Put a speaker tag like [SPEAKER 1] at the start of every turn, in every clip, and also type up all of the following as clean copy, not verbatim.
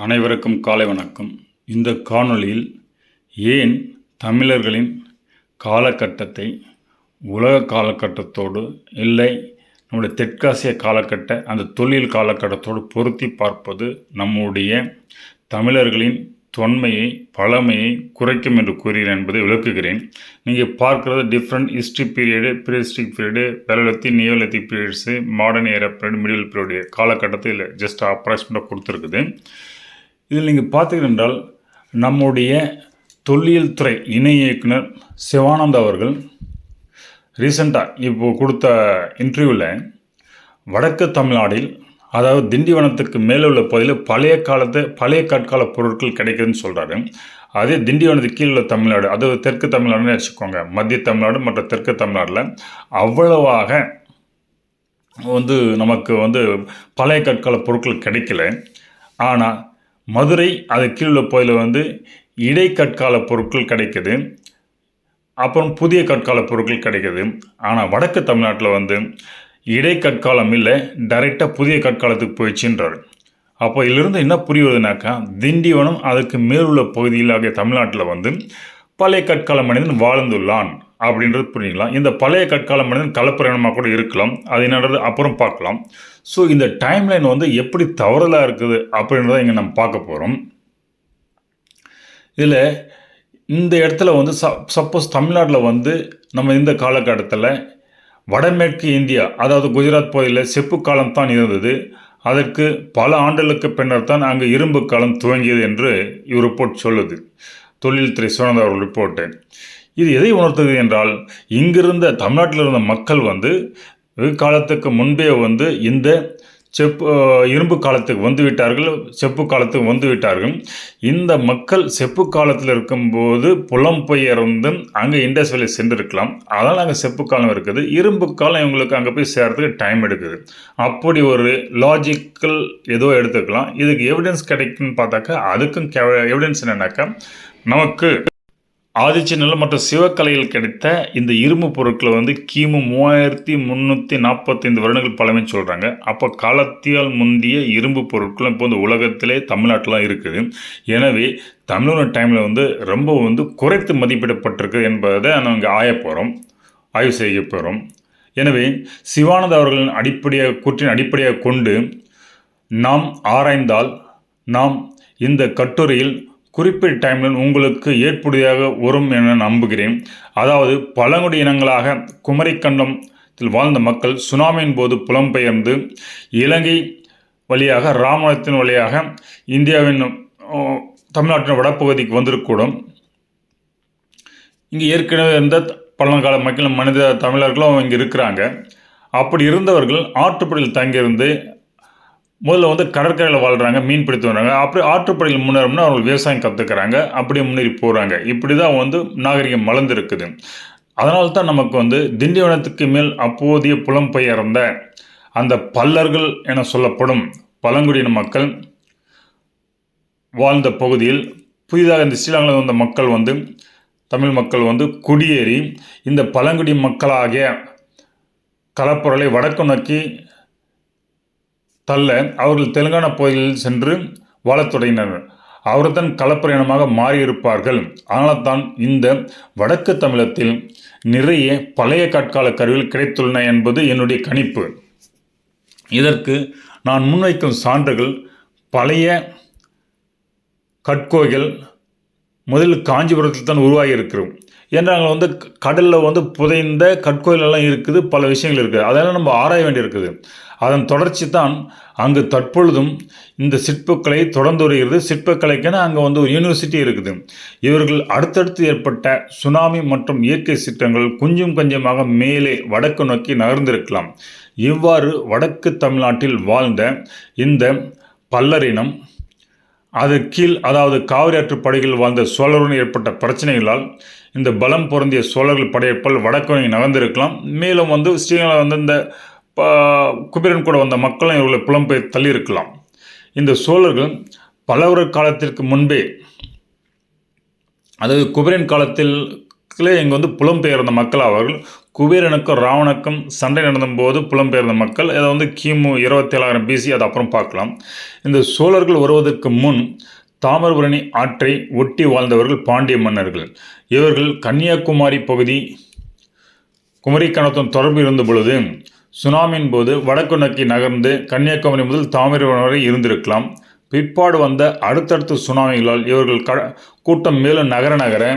[SPEAKER 1] அனைவருக்கும் காலை வணக்கம். இந்த காணொளியில் ஏன் தமிழர்களின் காலகட்டத்தை உலக காலகட்டத்தோடு இல்லை நம்முடைய தெற்காசிய காலகட்ட அந்த தொழில் காலகட்டத்தோடு பொருத்தி பார்ப்பது நம்முடைய தமிழர்களின் தொன்மையை பழமையை குறைக்கும் என்று கூறுகிறேன் என்பதை விளக்குகிறேன். நீங்கள் பார்க்குறது different history period, prehistoric period, paleolithic neolithic periods, modern era period, middle period காலகட்டத்தில் ஜஸ்ட் அப்ராக்சிமேட்டாக கொடுத்துருக்குது. இதில் நீங்கள் பார்த்தீர்கள் என்றால் நம்முடைய தொல்லியல் துறை இணை இயக்குனர் சிவானந்த் அவர்கள் ரீசெண்டாக இப்போது கொடுத்த இன்டர்வியூவில் வடக்கு தமிழ்நாட்டில் அதாவது திண்டிவனத்துக்கு மேலே உள்ள பகுதியில் பழைய கற்கால பொருட்கள் கிடைக்குதுன்னு சொல்கிறாரு. அதே திண்டிவனத்துக்கு கீழே உள்ள தமிழ்நாடு, அதாவது தெற்கு தமிழ்நாடுன்னு வச்சுக்கோங்க, மத்திய தமிழ்நாடு மற்றும் தெற்கு தமிழ்நாட்டில் அவ்வளவாக நமக்கு பழைய கற்கால பொருட்கள் கிடைக்கல. ஆனால் மதுரை அது கீழே பகுதியில் இடைக்கற்கால பொருட்கள் கிடைக்குது, அப்புறம் புதிய கற்கால பொருட்கள் கிடைக்குது. ஆனால் வடக்கு தமிழ்நாட்டில் இடைக்கற்காலம் இல்லை, டைரெக்டாக புதிய கற்காலத்துக்கு போயிடுச்சுன்றார். அப்போ இதிலிருந்து என்ன புரியுதுனாக்கா, திண்டிவனம் அதுக்கு மேலுள்ள பகுதியிலாகிய தமிழ்நாட்டில் பழைய கற்கால மனிதன் வாழ்ந்துள்ளான் அப்படின்றது புரிஞ்சுக்கலாம். இந்த பழைய கற்கால மனிதன் கலப்புரணமாக கூட இருக்கலாம், அது என்னன்றது அப்புறம் பார்க்கலாம். ஸோ இந்த டைம்லைன் எப்படி தவறலாக இருக்குது அப்படின்றத இங்கே நம்ம பார்க்க போகிறோம். இதில் இந்த இடத்துல சப்போஸ் தமிழ்நாட்டில் நம்ம இந்த காலகட்டத்தில் வடமேற்கு இந்தியா, அதாவது குஜராத் பகுதியில் செப்பு காலம் தான் இருந்தது. அதற்கு பல ஆண்டுகளுக்கு பின்னர் தான் அங்கே இரும்பு காலம் துவங்கியது என்று ரிப்போர்ட் சொல்லுது, தொழில்துறை சுரந்த அவர்கள் ரிப்போர்ட்டு. இது எதை உணர்த்துது என்றால், இங்கிருந்த தமிழ்நாட்டில் இருந்த மக்கள் வெகு காலத்துக்கு முன்பே இந்த இரும்பு காலத்துக்கு வந்துவிட்டார்கள், செப்பு காலத்துக்கு வந்துவிட்டார்கள். இந்த மக்கள் செப்பு காலத்தில் இருக்கும்போது புலம்பெயர்ந்து அங்கே இண்டஸ் வேலி சென்றிருக்கலாம், அதனால் அங்கே செப்பு காலம் இருக்குது. இரும்பு காலம் இவங்களுக்கு அங்கே போய் சேர்றதுக்கு டைம் எடுக்குது. அப்படி ஒரு லாஜிக்கல் ஏதோ எடுத்துக்கலாம். இதுக்கு எவிடன்ஸ் கிடைக்குன்னு பார்த்தாக்கா, அதுக்கும் எவிடன்ஸ் என்னன்னாக்கா, நமக்கு ஆதிச்சநல்லூர் மற்றும் சிவகலையில் கிடைத்த இந்த இரும்பு பொருட்களை கிமு 3345 வருடங்கள் பழமை சொல்கிறாங்க. அப்போ காலத்தியால் முந்திய இரும்பு பொருட்களும் இப்போ உலகத்திலே தமிழ்நாட்டிலாம் இருக்குது. எனவே தமிழர் டைமில் ரொம்ப குறைத்து மதிப்பிடப்பட்டிருக்கு என்பதை நாங்கள் ஆய்வு செய்ய போகிறோம். எனவே சிவானந்த் அவர்களின் கூற்றின் அடிப்படையாக கொண்டு நாம் ஆராய்ந்தால் நாம் இந்த கட்டுரையில் குறிப்பிட்ட டைமில் உங்களுக்கு ஏற்புடையாக வரும் என நம்புகிறேன். அதாவது பழங்குடி இனங்களாக குமரிக்கண்டத்தில் வாழ்ந்த மக்கள் சுனாமியின் போது புலம்பெயர்ந்து இலங்கை வழியாக ராமநாதத்தின் வழியாக இந்தியாவின் தமிழ்நாட்டின் வடப்பகுதிக்கு வந்திருக்கூடும். இங்கே ஏற்கனவே இருந்த பழங்கால மக்கள் மனித தமிழர்களும் இங்கே இருக்கிறாங்க. அப்படி இருந்தவர்கள் ஆற்றுப்படையில் தங்கியிருந்து முதல்ல கடற்கரையில் வாழ்கிறாங்க, மீன் பிடித்து வர்றாங்க. அப்படி ஆற்றுப்படையில் முன்னேறோம்னா அவர்கள் விவசாயம் கற்றுக்கிறாங்க, அப்படியே முன்னேறி போகிறாங்க. இப்படி தான் நாகரிகம் வளர்ந்துருக்குது. அதனால தான் நமக்கு திண்டிவனத்துக்கு மேல் அப்போதைய புலம்பெயர்ந்த அந்த பல்லர்கள் என சொல்லப்படும் பழங்குடியின மக்கள் வாழ்ந்த பகுதியில் புதிதாக இந்த ஸ்ரீலங்காவில் வந்த மக்கள் தமிழ் மக்கள் குடியேறி இந்த பழங்குடி மக்களாகிய கலப்பொருளை வடக்கு நோக்கி தள்ள அவர்கள் தெலுங்கானா பகுதியில் சென்று வாழத் தொடங்கினர். அவர்தான் கலப்பர இனமாக மாறியிருப்பார்கள். அதனால் தான் இந்த வடக்கு தமிழகத்தில் நிறைய பழைய கற்கால கருவிகள் கிடைத்துள்ளன என்பது என்னுடைய கணிப்பு. இதற்கு நான் முன்வைக்கும் சான்றுகள் பழைய கற்கோயில் முதலில் காஞ்சிபுரத்தில் தான் உருவாகி இருக்கிறோம். ஏன்னா அங்கே கடலில் புதைந்த கற்கோயிலெல்லாம் இருக்குது, பல விஷயங்கள் இருக்குது. அதெல்லாம் நம்ம ஆராய வேண்டியிருக்குது. அதன் தொடர்ச்சி தான் அங்கு தற்பொழுதும் இந்த சிற்பக்கலை தொடர்ந்து வருகிறது. சிற்பக்கலைக்கென அங்கே ஒரு யூனிவர்சிட்டி இருக்குது. இவர்கள் அடுத்தடுத்து ஏற்பட்ட சுனாமி மற்றும் இயற்கை சீற்றங்கள் கொஞ்சம் கொஞ்சமாக மேலே வடக்கு நோக்கி நகர்ந்திருக்கலாம். இவ்வாறு வடக்கு தமிழ்நாட்டில் வாழ்ந்த இந்த பல்லரினம் அது கீழ், அதாவது காவிரி ஆற்று படைகளில் வாழ்ந்த சோழருடன் ஏற்பட்ட பிரச்சனைகளால் இந்த பலம் பொருந்திய சோழர்கள் படையெடுப்பால் வடக்கு நகர்ந்திருக்கலாம். மேலும் ஸ்ரீலங்கா இந்த குபேரன் கூட வந்த மக்களும் இவர்களை புலம்பெயர் தள்ளியிருக்கலாம். இந்த சோழர்கள் பல்லவர் காலத்திற்கு முன்பே, அதாவது குபேரன் காலத்தில் மக்களே இங்கே வந்து புலம்பெயர்ந்த மக்கள் அவர்கள். குபேரனுக்கும் ராவணுக்கும் சண்டை நடந்தபோது புலம்பெயர்ந்த மக்கள். இதை வந்து கிமு 27,000 பிசி, அது அப்புறம் பார்க்கலாம். இந்த சோழர்கள் வருவதற்கு முன் தாமிரபரணி ஆற்றை ஒட்டி வாழ்ந்தவர்கள் பாண்டிய மன்னர்கள். இவர்கள் கன்னியாகுமரி பகுதி குமரிக்கணத்துடன் தொடர்பு இருந்த பொழுது சுனாமியின் போது வடக்கு நோக்கி நகர்ந்து கன்னியாகுமரி முதல் தாமிரபரணி வரை இருந்திருக்கலாம். பிற்பாடு வந்த அடுத்தடுத்த சுனாமிகளால் இவர்கள் கூட்டம் மேலும் நகர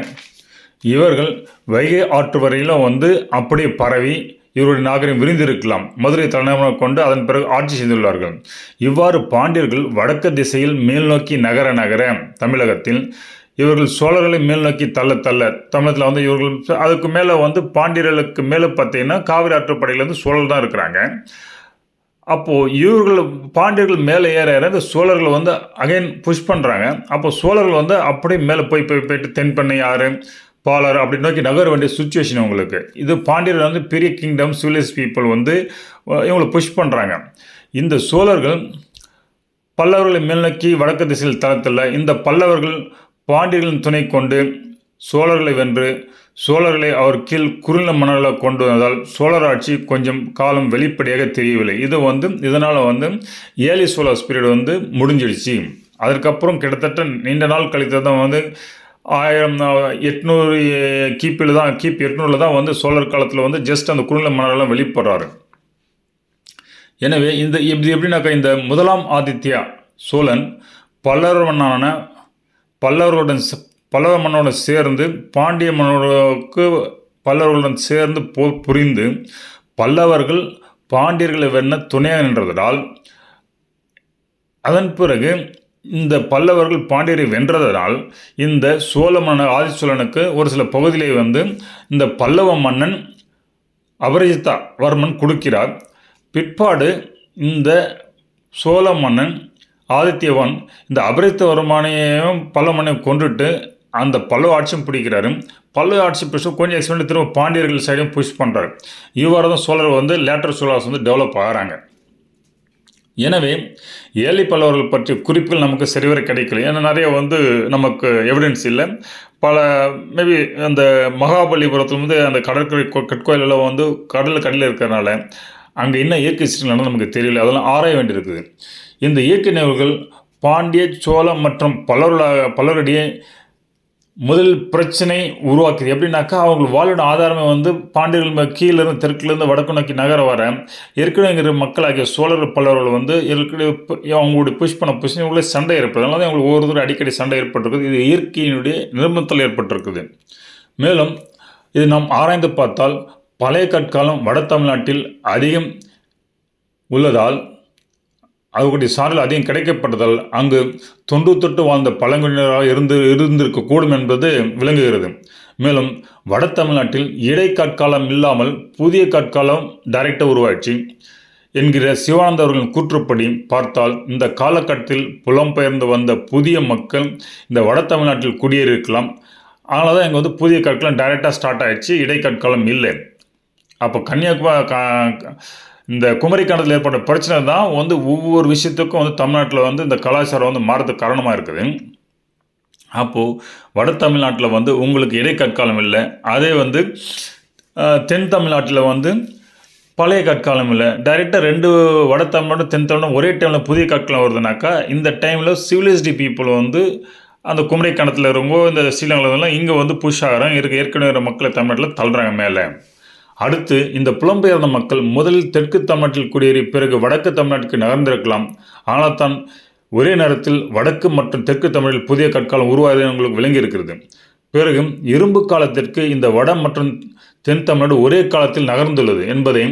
[SPEAKER 1] இவர்கள் வைகை ஆற்று வரையிலும் வந்து அப்படியே பரவி இவருடைய நாகரிகம் விரிந்திருக்கலாம். மதுரை தலைநகரம் கொண்டு அதன் பிறகு ஆட்சி செய்துள்ளார்கள். இவ்வாறு பாண்டியர்கள் வடக்கு திசையில் மேல் நோக்கி நகர தமிழகத்தில் இவர்கள் சோழர்களை மேல் நோக்கி தள்ள தமிழகத்தில் வந்து இவர்கள் அதுக்கு மேலே வந்து பாண்டியர்களுக்கு மேலே பார்த்தீங்கன்னா காவிரி ஆற்றுப்படையிலேருந்து சோழர் தான் இருக்கிறாங்க. அப்போது இவர்கள் பாண்டியர்கள் மேலே ஏற இந்த சோழர்கள் வந்து அகைன் புஷ் பண்ணுறாங்க. அப்போ சோழர்கள் வந்து அப்படியே மேலே போயிட்டு தென்பண்ணை ஆறு பாலாறு அப்படி நோக்கி நகர வேண்டிய சுச்சுவேஷன் உங்களுக்கு. இது பாண்டியர்கள் வந்து பெரிய கிங்டம் சிவிலைஸ் பீப்புள் வந்து இவங்களை புஷ் பண்ணுறாங்க. இந்த சோழர்கள் பல்லவர்களை மேல் நோக்கி வடக்கு திசையில் தளத்தில் இந்த பல்லவர்கள் பாண்டியர்களின் துணை கொண்டு சோழர்களை வென்று சோழர்களை அவர் கீழ் குறுநில மன்னர்களை கொண்டு வந்ததால் சோழர் ஆட்சி கொஞ்சம் காலம் வெளிப்படையாக தெரியவில்லை. இது வந்து இதனால் வந்து ஏலி சோழர்ஸ் பீரியட் வந்து முடிஞ்சிடுச்சு. அதற்கப்புறம் கிட்டத்தட்ட நீண்ட நாள் கழித்து தான் வந்து 1800 கிபி 800 தான் வந்து சோழர் காலத்தில் வந்து ஜஸ்ட் அந்த குறுநில மன்னர்கள்லாம் வெளிப்படுறாரு. எனவே இது எப்படின்னாக்கா இந்த முதலாம் ஆதித்யா சோழன் பல்லவ மன்னருடன் சேர்ந்து பாண்டிய மன்னருக்கு பல்லவர்களுடன் சேர்ந்து போர் புரிந்து பல்லவர்கள் பாண்டியர்களை வெண்ண துணையாக நின்றதால் அதன் பிறகு இந்த பல்லவர்கள் பாண்டியரை வென்றதால் இந்த சோழ மன்னர் ஆதிச்சோழனுக்கு ஒரு சில பகுதியிலே வந்து இந்த பல்லவ மன்னன் அபராஜிதா வர்மன் கொடுக்கிறார். பிற்பாடு இந்த சோழ மன்னன் ஆதித்யவன் இந்த அபராஜிதவர்மனையும் பல்லவ மன்னையும் கொண்டுட்டு அந்த பல்லவ ஆட்சியும் பிடிக்கிறாரு. பல்லவ ஆட்சி பிடிச்சி கொஞ்சம் எக்ஸ்பெண்ட் திரும்ப பாண்டியர்கள் சைடும் புஷ் பண்ணுறாரு. இவ்வாறு தான் சோழர் வந்து லேட்டர் சோழர்ஸ் வந்து டெவலப் ஆகிறாங்க. எனவே ஏழை பல்லவர்கள் பற்றிய குறிப்புகள் நமக்கு சரிவர கிடைக்கல. ஏன்னா நிறைய வந்து நமக்கு எவிடன்ஸ் இல்லை. பல மேபி அந்த மகாபலிபுரத்தில் வந்து அந்த கடற்கரை கட்கோயிலெல்லாம் வந்து கடலில் இருக்கிறனால அங்கே என்ன இயற்கை சீற்றங்கள் நமக்கு தெரியல. அதெல்லாம் ஆராய வேண்டியிருக்குது. இந்த இயற்கை நிகழ்வுகள் பாண்டிய சோழம் மற்றும் பலருடைய முதல் பிரச்சனை உருவாக்குது. எப்படின்னாக்கா அவங்க வாழோட ஆதாரமே வந்து பாண்டியர்கள் கீழேருந்து தெற்குலேருந்து வடக்கு நோக்கி நகர வர ஏற்கனவே மக்களாகிய சோழர் பல்லவர்கள் வந்து அவங்களுடைய புஷ் இவங்களே சண்டை ஏற்படுது. அதனால தான் அவங்களுக்கு ஒவ்வொருத்தரும் அடிக்கடி சண்டை ஏற்பட்டிருக்குது. இது இயற்கையினுடைய நிர்பந்தத்தில் ஏற்பட்டிருக்குது. மேலும் இது நாம் ஆராய்ந்து பார்த்தால் பழைய கற்காலம் வட தமிழ்நாட்டில் அதிகம் உள்ளதால் அவர்களுடைய சாரல் அதிகம் கிடைக்கப்பட்டதால் அங்கு தொன்று வாழ்ந்த பழங்குடியினராக இருந்திருக்கக்கூடும் என்பது விளங்குகிறது. மேலும் வட தமிழ்நாட்டில் இடைக்காலம் இல்லாமல் புதிய கற்காலம் டைரக்டாக உருவாச்சு என்கிற சிவானந்த அவர்களின் கூற்றுப்படி பார்த்தால் இந்த காலகட்டத்தில் புலம்பெயர்ந்து வந்த புதிய மக்கள் இந்த வட தமிழ்நாட்டில் குடியேறியிருக்கலாம். அதனால தான் இங்கே வந்து புதிய கற்காலம் டைரெக்டாக ஸ்டார்ட் ஆகிடுச்சு, இடைக்கற்காலம் இல்லை. அப்போ இந்த குமரிக்கண்டத்தில் ஏற்பட்ட பிரச்சனை தான் வந்து ஒவ்வொரு விஷயத்துக்கும் வந்து தமிழ்நாட்டில் வந்து இந்த கலாச்சாரம் வந்து மாறதுக்கு காரணமாக இருக்குது. அப்போது வட தமிழ்நாட்டில் வந்து உங்களுக்கு இடைக்கற்காலம் இல்லை. அதே வந்து தென் தமிழ்நாட்டில் வந்து பழைய கற்காலம் இல்லை. டைரெக்டாக ரெண்டு வட தமிழ்நாடு தென் தமிழ்நாடு ஒரே டைமில் புதிய கற்காலம் வருதுனாக்கா இந்த டைமில் சிவிலைஸ்டு பீப்புள் வந்து அந்த குமரிக்கண்டத்தில் இருக்கும்போது இந்த ஸ்ரீலங்காலாம் இங்கே வந்து புஷ் ஆகிறாங்க. ஏற்கனவே மக்களை தமிழ்நாட்டில் தள்ளுறாங்க மேலே. அடுத்து இந்த புலம்பெயர்ந்த மக்கள் முதலில் தெற்கு தமிழ்நாட்டில் குடியேறி பிறகு வடக்கு தமிழ்நாட்டுக்கு நகர்ந்திருக்கலாம். ஆனால் தான் ஒரே நேரத்தில் வடக்கு மற்றும் தெற்கு தமிழில் புதிய கற்காலம் உருவாகிறது உங்களுக்கு விளங்கி இருக்கிறது. பிறகு இரும்பு காலத்திற்கு இந்த வட மற்றும் தென் தமிழ்நாடு ஒரே காலத்தில் நகர்ந்துள்ளது என்பதை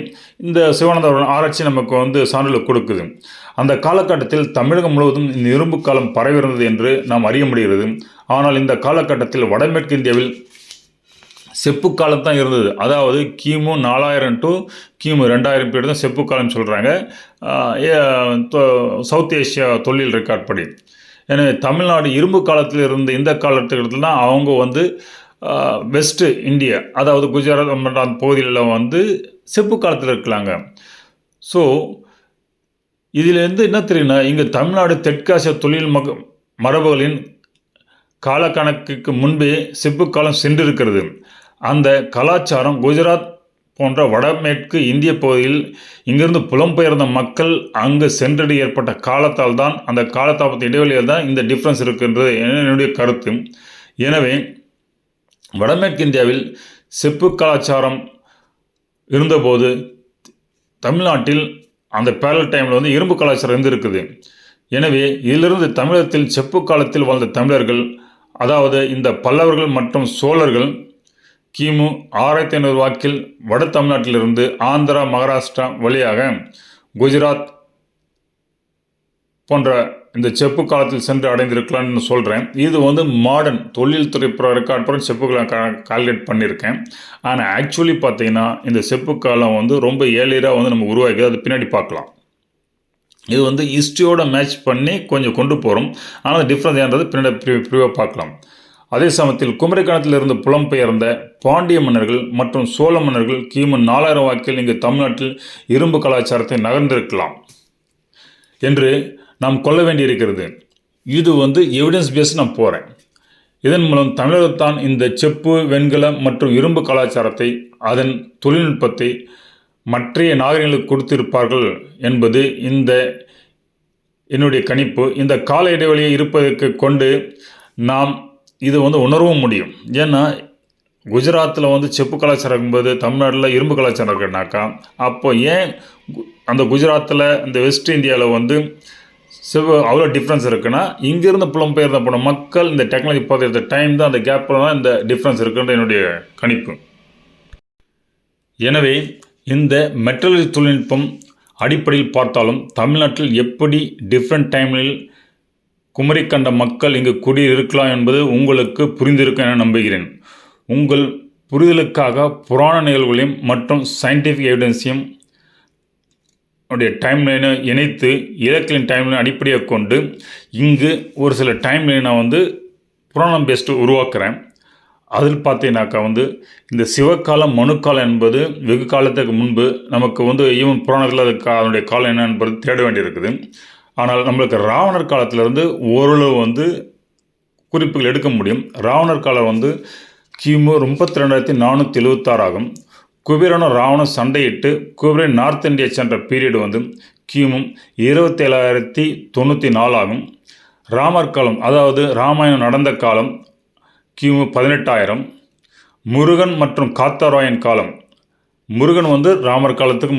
[SPEAKER 1] இந்த சிவானந்த ஆராய்ச்சி நமக்கு வந்து சான்றிதழ் கொடுக்குது. அந்த காலகட்டத்தில் தமிழகம் முழுவதும் இந்த இரும்பு காலம் பரவியிருந்தது என்று நாம் அறிய முடிகிறது. ஆனால் இந்த காலகட்டத்தில் வடமேற்கு இந்தியாவில் செப்பு காலம் தான் இருந்தது. அதாவது கிமு 4000 டு கிமு 2000 பீரியட் தான் செப்பு காலம் சொல்கிறாங்க சவுத் ஏஷியா தொழில் ரெக்கார்ட் படி. எனவே தமிழ்நாடு இரும்பு காலத்தில் இருந்த இந்த காலகட்டத்தில் தான் அவங்க வந்து வெஸ்ட்டு இந்தியா அதாவது குஜராத் அந்த பகுதியில் வந்து செப்பு காலத்தில் இருக்கலாங்க. ஸோ இதிலேருந்து என்ன தெரியும்னா இங்கே தமிழ்நாடு தெற்காசிய தொழில் மரபுகளின் காலக்கணக்குக்கு முன்பே செப்பு காலம் சென்றிருக்கிறது. அந்த கலாச்சாரம் குஜராத் போன்ற வடமேற்கு இந்திய பகுதியில் இங்கிருந்து புலம்பெயர்ந்த மக்கள் அங்கு சென்றடி ஏற்பட்ட காலத்தால் தான், அந்த காலத்தாபத்து இடைவெளியில் தான் இந்த டிஃப்ரென்ஸ் இருக்கின்றது என்னுடைய கருத்து. எனவே வடமேற்கு இந்தியாவில் செப்பு கலாச்சாரம் இருந்தபோது தமிழ்நாட்டில் அந்த பேரல் டைமில் வந்து இரும்பு கலாச்சாரம் இருந்திருக்குது. எனவே இதிலிருந்து தமிழகத்தில் செப்பு காலத்தில் வாழ்ந்த தமிழர்கள், அதாவது இந்த பல்லவர்கள் மற்றும் சோழர்கள் கிமு 6500 வாக்கில் வட தமிழ்நாட்டிலிருந்து ஆந்திரா, மகாராஷ்டிரா வழியாக குஜராத் போன்ற இந்த செப்பு காலத்தில் சென்று அடைந்திருக்கலாம்னு சொல்கிறேன். இது வந்து மாடர்ன் தொழில்துறை ரெக்கார்ட் செப்புகளை கால்குலேட் பண்ணியிருக்கேன். ஆனால் ஆக்சுவலி பார்த்தீங்கன்னா இந்த செப்பு காலம் வந்து ரொம்ப ஏர்லியராக வந்து நம்ம உருவாக்கி அது பின்னாடி பார்க்கலாம். இது வந்து ஹிஸ்ட்ரியோட மேட்ச் பண்ணி கொஞ்சம் கொண்டு போகிறோம். ஆனால் டிஃப்ரென்ஸ் ஏன்றது பின்னாடி ப்ரிவாக பார்க்கலாம். அதே சமயத்தில் குமரிக்கணத்தில் இருந்து புலம்பெயர்ந்த பாண்டிய மன்னர்கள் மற்றும் சோழ மன்னர்கள் கிமு 4000 வாக்கில் இங்கு தமிழ்நாட்டில் இரும்பு கலாச்சாரத்தை நகர்ந்திருக்கலாம் என்று நாம் கொள்ள வேண்டியிருக்கிறது. இது வந்து எவிடன்ஸ் பேஸ் நான் போகிறேன். இதன் மூலம் தமிழகத்தான் இந்த செப்பு, வெண்கலம் மற்றும் இரும்பு கலாச்சாரத்தை, அதன் தொழில்நுட்பத்தை மற்றைய நாகரிகங்களுக்கு கொடுத்திருப்பார்கள் என்பது இந்த என்னுடைய கணிப்பு. இந்த கால இடைவெளியை இருப்பதற்கு கொண்டு நாம் இது வந்து உணரவும் முடியும். ஏன்னா குஜராத்தில் வந்து செப்பு கலாச்சாரம் இருக்கும்போது தமிழ்நாட்டில் இரும்பு கலாச்சாரம் இருக்குனாக்கா, அப்போ ஏன் அந்த குஜராத்தில் இந்த வெஸ்ட் இந்தியாவில் வந்து அவ்வளோ டிஃப்ரென்ஸ் இருக்குன்னா, இங்கேருந்து புலம்பெயர்ந்த போன மக்கள் இந்த டெக்னாலஜி பார்த்த டைம் தான், அந்த கேப்பில் தான் இந்த டிஃப்ரென்ஸ் இருக்குன்ற என்னுடைய கணிப்பு. எனவே இந்த மெட்டலர்ஜி தொழில்நுட்பம் அடிப்படையில் பார்த்தாலும் தமிழ்நாட்டில் எப்படி டிஃப்ரெண்ட் டைமில் குமரி கண்ட மக்கள் இங்கு குடியிருக்கலாம் என்பது உங்களுக்கு புரிந்திருக்கும் என நம்புகிறேன். உங்கள் புரிதலுக்காக புராண நிகழ்வுகளையும் மற்றும் சயின்டிஃபிக் எவிடன்ஸையும் உடைய டைம்லைனை இணைத்து இலக்கியன் டைம்லைன் அடிப்படையாக கொண்டு இங்கு ஒரு சில டைம்லைனை வந்து புராணம் பேஸ்டு உருவாக்குறேன். அதில் பார்த்தீங்கன்னாக்கா வந்து இந்த சிவகாலம், மனுக்காலம் என்பது வெகு காலத்துக்கு முன்பு நமக்கு வந்து ஈவன் புராணத்தில் அதுக்கு அதனுடைய காலம் என்ன என்பது தேட வேண்டியிருக்குது. ஆனால் நம்மளுக்கு ராவணர் காலத்திலிருந்து ஓரளவு வந்து குறிப்புகள் எடுக்க முடியும். ராவணர் காலம் வந்து கிமு 32,476 ஆகும். குபேரனும் ராவணன் சண்டையிட்டு குபேரன் நார்த் இந்தியா சென்ற பீரியடு வந்து கிமு 27,094 ஆகும். ராமர் காலம், அதாவது ராமாயணம் நடந்த காலம் கிமு 18,000. முருகன் மற்றும் காத்தராயன் காலம், முருகன் வந்து ராமர் காலத்துக்கு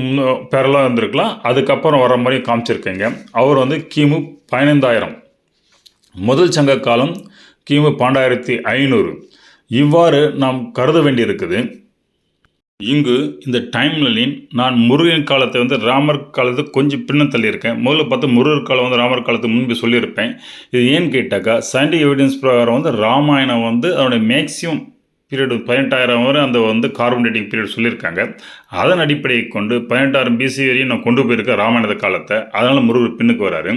[SPEAKER 1] பேரெல்லாம் இருந்திருக்கலாம், அதுக்கப்புறம் வர மாதிரி காமிச்சிருக்கேங்க. அவர் வந்து கிமு 15,000. முதல் சங்க காலம் கிமு 12,500. இவ்வாறு நாம் கருத வேண்டியிருக்குது. இங்கு இந்த டைம்லைன் நான் முருகன் காலத்தை வந்து ராமர் காலத்துக்கு கொஞ்சம் பின்ன தள்ளியிருக்கேன். முதல்ல பார்த்து முருகர் காலம் வந்து ராமர் காலத்துக்கு முன்பு சொல்லியிருப்பேன். இது ஏன்னு கேட்டாக்கா, சயின்டிஃபிக் எவிடன்ஸ் பிரகாரம் வந்து ராமாயணம் வந்து அதனுடைய மேக்ஸிமம் பீரியடு 18,000 வரை அந்த வந்து கார்பன் டேட்டிங் பீரியட் சொல்லியிருக்காங்க. அதன் அடிப்படையை கொண்டு 18,000 BC வரையும் நான் கொண்டு போயிருக்கேன் ராமாயண காலத்தை. அதனால் முருகர் பின்னுக்கு வராரு.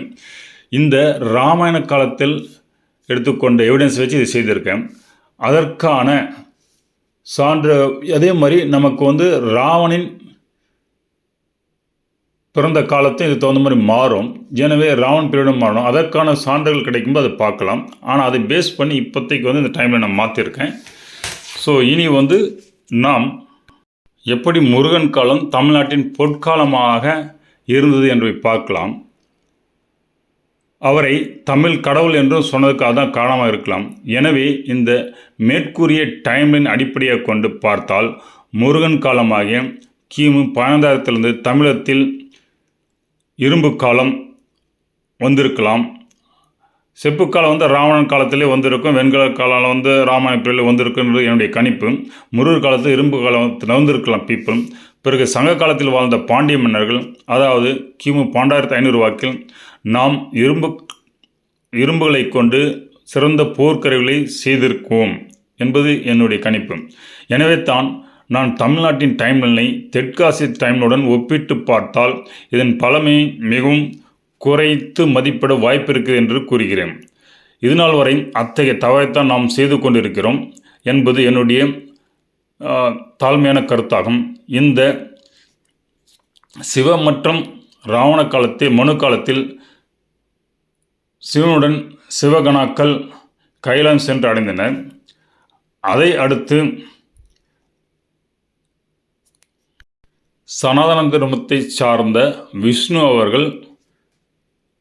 [SPEAKER 1] இந்த ராமாயண காலத்தில் எடுத்துக்கொண்ட எவிடன்ஸ் வச்சு இது செய்திருக்கேன். அதற்கான சான்று அதே மாதிரி நமக்கு வந்து ராவணின் பிறந்த காலத்தையும் இது தகுந்த மாதிரி மாறும். எனவே ராவன் பீரியடும் மாறும். அதற்கான சான்றுகள் கிடைக்கும்போது அதை பார்க்கலாம். ஆனால் அதை பேஸ் பண்ணி இப்போதைக்கு வந்து இந்த டைமில் நான் மாற்றிருக்கேன். ஸோ இனி வந்து நாம் எப்படி முருகன் காலம் தமிழ்நாட்டின் பொற்காலமாக இருந்தது என்று பார்க்கலாம். அவரை தமிழ் கடவுள் என்றும் சொன்னதுக்காக தான் காரணமாக இருக்கலாம். எனவே இந்த மேற்கூறிய டைம்லைன் அடிப்படையாக கொண்டு பார்த்தால் முருகன் காலமாகிய கிமு 15,000 தமிழகத்தில் இரும்பு காலம் வந்திருக்கலாம். செப்பு காலம் வந்து ராவணன் காலத்திலே வந்திருக்கும். வெண்கல காலம் வந்து ராமாயண பீரியடில் வந்திருக்குன்றது என்னுடைய கணிப்பு. முருகர் காலத்தில் இரும்பு காலத்தில் வந்திருக்கலாம் பீப்புள். பிறகு சங்க காலத்தில் வாழ்ந்த பாண்டிய மன்னர்கள், அதாவது கிமு 12,500 வாக்கில் நாம் இரும்புகளை கொண்டு சிறந்த போர்க்கருவிகளை செய்திருக்கோம் என்பது என்னுடைய கணிப்பு. எனவே தான் நான் தமிழ்நாட்டின் டைம்லைனை தெற்காசிய டைம்லுடன் ஒப்பிட்டு பார்த்தால் இதன் பழமை மிகவும் குறைத்து மதிப்பிட வாய்ப்பு இருக்குது என்று கூறுகிறேன். இதனால் வரை அத்தகைய தவறைத்தான் நாம் செய்து கொண்டிருக்கிறோம் என்பது என்னுடைய தாழ்மையான கருத்தாகும். இந்த சிவ மற்றும் ராவண காலத்தில், மனு காலத்தில் சிவனுடன் சிவகணாக்கள் கைலாயம் சென்று அடைந்தனர். அதை அடுத்து சனாதன தர்மத்தை சார்ந்த விஷ்ணு அவர்கள்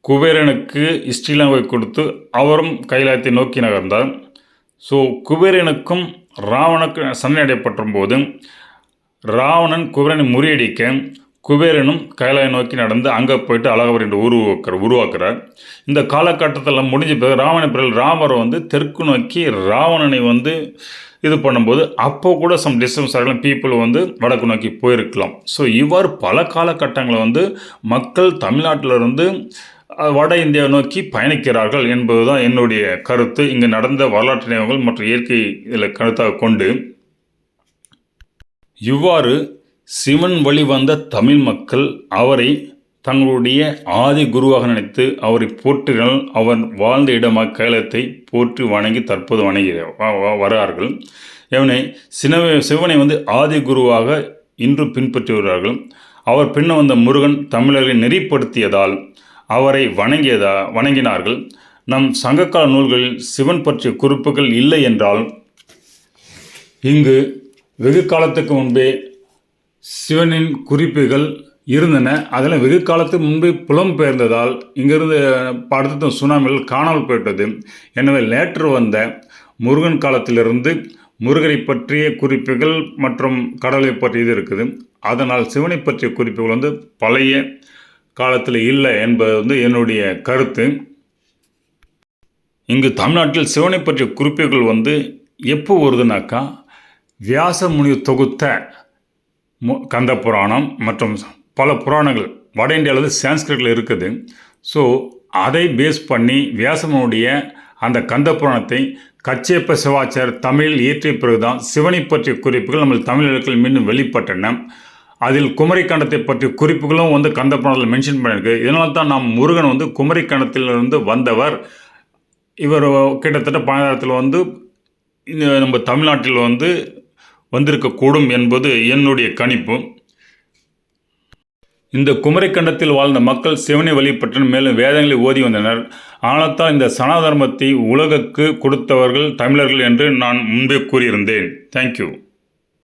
[SPEAKER 1] குபேரனுக்கு ஸ்ரீலங்கை கொடுத்து அவரும் கைலாயத்தை நோக்கி நகர்ந்தார். ஸோ குபேரனுக்கும் ராவனுக்கு சண்டை போது ராவணன் குபேரனை முறியடிக்க குபேரனும் கைலாயம் நோக்கி நடந்து அங்கே போயிட்டு அழகவர் என்று உருவாக்குறார். இந்த காலகட்டத்தில் முடிஞ்ச பிறகு ராமர் தெற்கு நோக்கி ராவணனை இது பண்ணும்போது அப்போ கூட சம் டிஸ்டன்ஸ் ஆகலாம், பீப்புள் வடக்கு நோக்கி போயிருக்கலாம். ஸோ இவ்வாறு பல காலகட்டங்களை மக்கள் தமிழ்நாட்டிலிருந்து வட இந்தியாவை நோக்கி பயணிக்கிறார்கள் என்பது தான் என்னுடைய கருத்து. இங்கு நடந்த வரலாற்று நினைவுகள் மற்றும் இயற்கை இதில் கருத்தாக கொண்டு இவ்வாறு சிவன் வழி வந்த தமிழ் மக்கள் அவரை தங்களுடைய ஆதி குருவாக நினைத்து அவரை போற்றினால் அவர் வாழ்ந்த இடமாக கைலத்தை போற்றி வணங்கி தற்போது வரார்கள். இவனை சிவனை ஆதி குருவாக இன்று பின்பற்றி வருகிறார்கள். அவர் பின்ன வந்த முருகன் தமிழர்களை நெறிப்படுத்தியதால் அவரை வணங்கினார்கள். நம் சங்ககால நூல்களில் சிவன் பற்றிய குறிப்புகள் இல்லை என்றால் இங்கு வெகு காலத்துக்கு முன்பே சிவனின் குறிப்புகள் இருந்தன. அதில் வெகு காலத்துக்கு முன்பே புலம்பெயர்ந்ததால் இங்கிருந்து அடுத்த சுனாமிகள் காணாமல் போயிட்டது. எனவே லேட்டர் வந்த முருகன் காலத்திலிருந்து முருகரை பற்றிய குறிப்புகள் மற்றும் கடவுளை பற்றியது இருக்குது. அதனால் சிவனை பற்றிய குறிப்புகள் பழைய காலத்தில் இல்லை என்பது என்னுடைய கருத்து. இங்கு தமிழ்நாட்டில் சிவனை பற்றிய குறிப்புகள் எப்போ வருதுனாக்கா வியாச முனிவர் தொகுத்த கந்த புராணம் மற்றும் பல புராணங்கள் வட இந்தியாவில் சான்ஸ்கிரிட்டில் இருக்குது. ஸோ அதை பேஸ் பண்ணி வியாசனுடைய அந்த கந்த புராணத்தை கச்சேப்ப சிவாச்சாரியர் தமிழில் இயற்றிய பிறகுதான் சிவனை பற்றிய குறிப்புகள் நம்ம தமிழர்கள் மீண்டும் வெளிப்பட்டன. அதில் குமரிக்கண்டத்தை பற்றிய குறிப்புகளும் கந்த புராணத்தில் மென்ஷன் பண்ணியிருக்கு. இதனால தான் நாம் முருகன் குமரிக்கண்டத்திலிருந்து வந்தவர். இவர் கிட்டத்தட்ட பாரதத்தில் நம்ம தமிழ்நாட்டில் வந்திருக்கக்கூடும் என்பது என்னுடைய கணிப்பு. இந்த குமரிக்கண்டத்தில் வாழ்ந்த மக்கள் சிவனை வழிபட்டு மேலும் வேதங்களை ஓதி வந்தனர். ஆனால் தான் இந்த சனாதர்மத்தை உலகுக்கு கொடுத்தவர்கள் தமிழர்கள் என்று நான் முன்பே கூறியிருந்தேன். தேங்க்யூ.